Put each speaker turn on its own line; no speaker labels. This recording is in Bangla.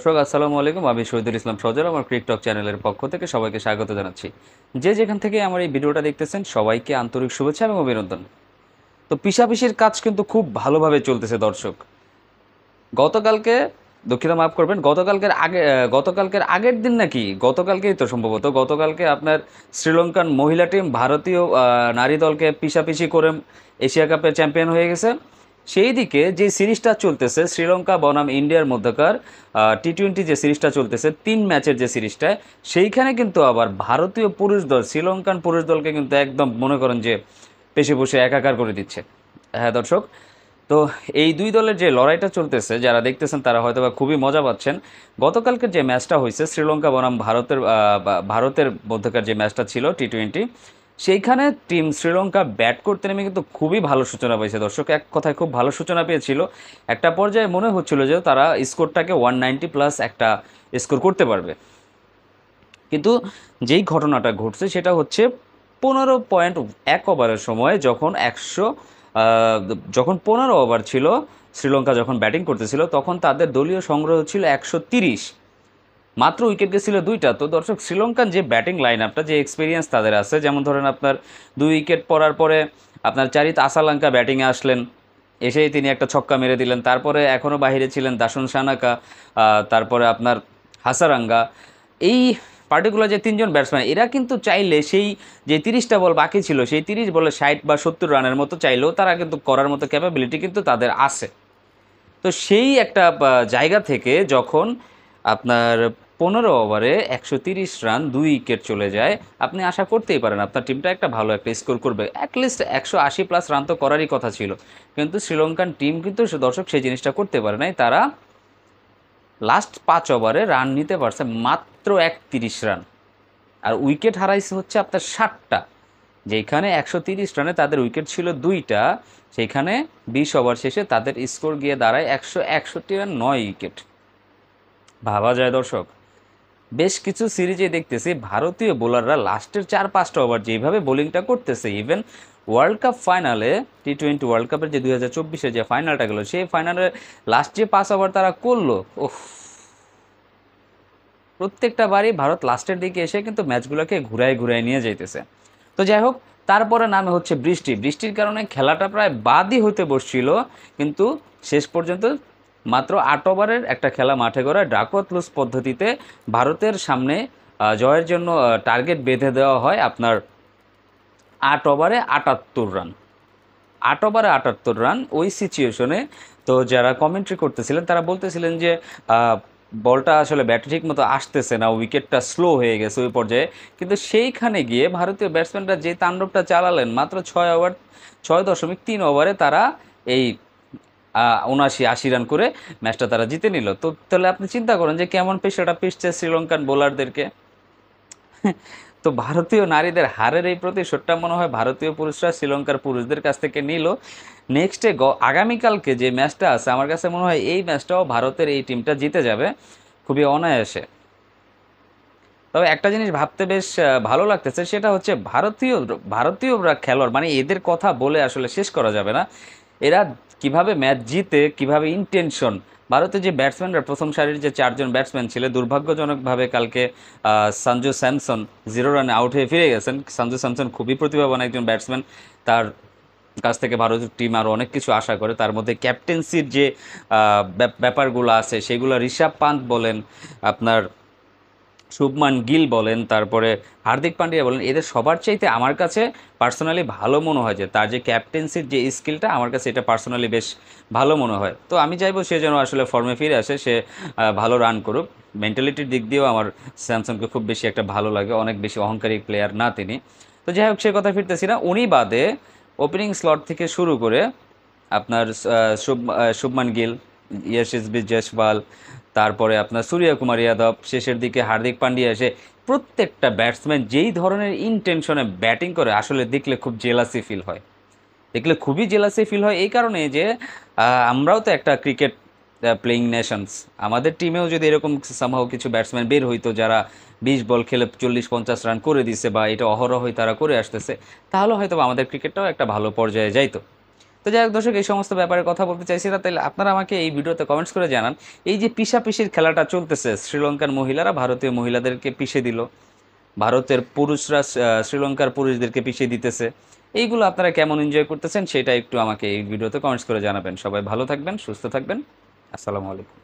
দর্শক আসসালামু আলাইকুম, আমি শহীদুল ইসলাম সজল আমার ক্রিকটক চ্যানেলের পক্ষ থেকে সবাইকে স্বাগত জানাচ্ছি। যে যেখান থেকে আমার এই ভিডিওটা দেখতেছেন সবাইকে আন্তরিক শুভেচ্ছা এবং অভিনন্দন। তো পিশাপিশির কাজ কিন্তু খুব ভালোভাবে চলতেছে দর্শক। গতকালকে দুঃখিত মাফ করবেন, গতকালকের আগের দিন নাকি গতকালকেই তো সম্ভবত, গতকালকে আপনার শ্রীলঙ্কান মহিলা টিম ভারতীয় নারী দলকে পিশাপিশি করে এশিয়া কাপের চ্যাম্পিয়ন হয়ে গেছে। সেই দিকে যে সিরিজটা চলতেছে শ্রীলঙ্কা বনাম ইন্ডিয়ার মধ্যকার টি-20 যে সিরিজটা চলতেছে 3 ম্যাচের যে সিরিজটা, সেইখানে কিন্তু আবার ভারতীয় পুরুষ দল শ্রীলঙ্কান পুরুষ দলকে কিন্তু একদম মনে করেন যে পেশে বসে একাকার করে দিচ্ছে। হ্যাঁ দর্শক, তো এই দুই দলের যে লড়াইটা চলতেছে যারা দেখতেছেন তারা হয়তো বা খুবই মজা পাচ্ছেন। গতকালকের যে ম্যাচটা হয়েছে শ্রীলঙ্কা বনাম ভারতের মধ্যকার যে ম্যাচটা ছিল টি-20, সেইখানে টিম শ্রীলঙ্কা ব্যাট করতে নেমে কিন্তু খুবই ভালো সূচনা পেয়েছে দর্শক। এক কথায় খুব ভালো সূচনা পেয়েছিল। একটা পর্যায়ে মনে হচ্ছিল যে তারা স্কোরটাকে 190+ একটা স্কোর করতে পারবে, কিন্তু যেই ঘটনাটা ঘটছে সেটা হচ্ছে 15.1 ওভারের সময় আহ, যখন 15 ওভার ছিল, শ্রীলঙ্কা যখন ব্যাটিং করতেছিল তখন তাদের দলীয় সংগ্রহ ছিল 130, মাত্র উইকেট গেছিল 2টা। তো দর্শক, শ্রীলঙ্কান যে ব্যাটিং লাইন আপটা, যে এক্সপিরিয়েন্স তাদের আছে, যেমন ধরেন আপনার 2 উইকেট পড়ার পরে আপনার চারিত আসালাঙ্কা ব্যাটিংয়ে আসলেন, এসেই তিনি একটা ছক্কা মেরে দিলেন। তারপরে এখনও বাহিরে ছিলেন দাসুন সানাকা, তারপরে আপনার হাসারাঙ্গা। এই পার্টিকুলার যে 3জন ব্যাটসম্যান, এরা কিন্তু চাইলে সেই যে 30টা বল বাকি ছিল সেই 30 বলে 60 বা 70 রানের মতো চাইলেও তারা কিন্তু করার মতো ক্যাপাবিলিটি কিন্তু তাদের আছে। তো সেই একটা জায়গা থেকে যখন আপনার 15 ওভারে 130 রান, 2 উইকেট চলে যায়, আপনি আশা করতেই পারেন আপনার টিমটা একটা ভালো একটা স্কোর করবে। অ্যাটলিস্ট 180+ রান তো করারই কথা ছিল, কিন্তু শ্রীলঙ্কান টিম কিন্তু দর্শক সেই জিনিসটা করতে পারে নাই। তারা লাস্ট 5 ওভারে রান নিতে পারছে মাত্র 31 রান, আর উইকেট হারাইছে হচ্ছে আপনার 60টা। যেখানে 130 রানে তাদের উইকেট ছিল 2টা, সেইখানে 20 ওভার শেষে তাদের স্কোর গিয়ে দাঁড়ায় 161 রান, 9 উইকেট। ভাবা যায় দর্শক। বেশ কিছু সিরিজে দেখতেছি ভারতীয় বোলাররা লাস্টের 4-5টা ওভার যেইভাবে বোলিংটা করতেছে, ইভেন ওয়ার্ল্ড কাপ ফাইনালে, টি-20 ওয়ার্ল্ড কাপের যে 2024-এর যে ফাইনালটা গেল, সেই ফাইনালে লাস্ট যে 5 ওভার তারা করলো, ওহ, প্রত্যেকটা বারই ভারত লাস্টের দিকে এসে কিন্তু ম্যাচগুলোকে ঘুরায় ঘুরায় নিয়ে যাইতেছে। তো যাই হোক, তারপরে নামে হচ্ছে বৃষ্টি। বৃষ্টির কারণে খেলাটা প্রায় বাদই হতে বসছিল, কিন্তু শেষ পর্যন্ত মাত্র 8 ওভারের একটা খেলা মাঠে গড়ায় ডাকওয়ার্থ লুজ পদ্ধতিতে ভারতের সামনে জয়ের জন্য টার্গেট বেঁধে দেওয়া হয় আপনার 8 ওভারে 78 রান। 8 ওভারে 78 রান ওই সিচুয়েশনে। তো যারা কমেন্ট্রি করতেছিলেন তারা বলতেছিলেন যে বলটা আসলে ব্যাটে ঠিক মতো আসতেছে না, উইকেটটা স্লো হয়ে গেছে ওই পর্যায়ে। কিন্তু সেইখানে গিয়ে ভারতীয় ব্যাটসম্যানরা যে তাণ্ডবটা চালালেন, মাত্র 6.3 ওভারে তারা এই 79-80 রান করে ম্যাচটা তারা জিতে নিল। তো তাহলে আপনি চিন্তা করেন যে কেমন পেশাটা পিষছে শ্রীলঙ্কান বোলারদেরকে। তো ভারতীয় নারীদের হারের এই প্রতিশোধটা মনে হয় ভারতীয় পুরুষরা শ্রীলঙ্কার পুরুষদের কাছ থেকে নিল। নেক্সটে আগামীকালকে যে ম্যাচটা আছে, আমার কাছে মনে হয় এই ম্যাচটাও ভারতের এই টিমটা জিতে যাবে খুবই অনায়াসে। তবে একটা জিনিস ভাবতে বেশ ভালো লাগতেছে, সেটা হচ্ছে ভারতীয়রা খেলোয়াড়, মানে এদের কথা বলে আসলে শেষ করা যাবে না। এরা কিভাবে ম্যাচ জিতে, কিভাবে ইন্টেনশন। ভারতের যে ব্যাটসম্যানরা, প্রথম সারির যে 4জন ব্যাটসম্যান ছিল, দুর্ভাগ্যজনকভাবে কালকে সঞ্জু স্যামসন 0 রানে আউট হয়ে ফিরে গেছেন। সঞ্জু স্যামসন খুবই প্রতিভাবান একজন ব্যাটসম্যান, তার কাছ থেকে ভারতের টিম আরও অনেক কিছু আশা করে। তার মধ্যে ক্যাপ্টেন্সির যে ব্যাপারগুলো আছে সেগুলো, ঋষভ পান্ত বলেন, আপনার শুভমান গিল বলেন, তারপরে হার্দিক পান্ডিয়া বলেন, এদের সবার চাইতে আমার কাছে পার্সোনালি ভালো মনে হয় যে তার যে ক্যাপ্টেন্সির যে স্কিলটা, আমার কাছে এটা পার্সোনালি বেশ ভালো মনে হয়। তো আমি চাইবো সে যেন আসলে ফর্মে ফিরে আসে, সে ভালো রান করুক। মেন্টালিটির দিক দিয়েও আমার স্যামসনকে খুব বেশি একটা ভালো লাগে, অনেক বেশি অহংকারী প্লেয়ার না তিনি। তো যাই হোক, সে কথা ফিরতেছি না। উনি বাদে ওপেনিং স্লট থেকে শুরু করে আপনার শুভমান গিল, ইয়শস্বী জয়সওয়াল, তারপরে আপনার সূর্যকুমার যাদব, শেষের দিকে হার্দিক পান্ডিয়া, এসে প্রত্যেকটা ব্যাটসম্যান যেই ধরনের ইনটেনশনে ব্যাটিং করে, আসলে দেখলে খুব জেলাসি ফিল হয়। দেখলে খুবই জেলাসি ফিল হয় এই কারণে যে আমরাও তো একটা ক্রিকেট প্লেয়িং নেশনস। আমাদের টিমেও যদি এরকম সামহাও কিছু ব্যাটসম্যান বের হইতো যারা 20 বল খেলে 40-50 রান করে দিছে, বা এটা অহরহই তারা করে আসতেছে, তাহলে হয়তো আমাদের ক্রিকেটটাও একটা ভালো পর্যায়ে যাইতো। তো যাই হোক দর্শক, এই সমস্ত ব্যাপারে কথা বলতে চাইছি না। তাহলে আপনারা আমাকে এই ভিডিওতে কমেন্টস করে জানান, এই যে পিষাপিষির খেলাটা চলতেছে, শ্রীলঙ্কার মহিলারা ভারতীয় মহিলাদেরকে পিষে দিল, ভারতের পুরুষরা শ্রীলঙ্কার পুরুষদেরকে পিছিয়ে দিতেছে, এইগুলো আপনারা কেমন এনজয় করতেছেন সেটা একটু আমাকে এই ভিডিওতে কমেন্টস করে জানাবেন। সবাই ভালো থাকবেন, সুস্থ থাকবেন। আসসালামু আলাইকুম।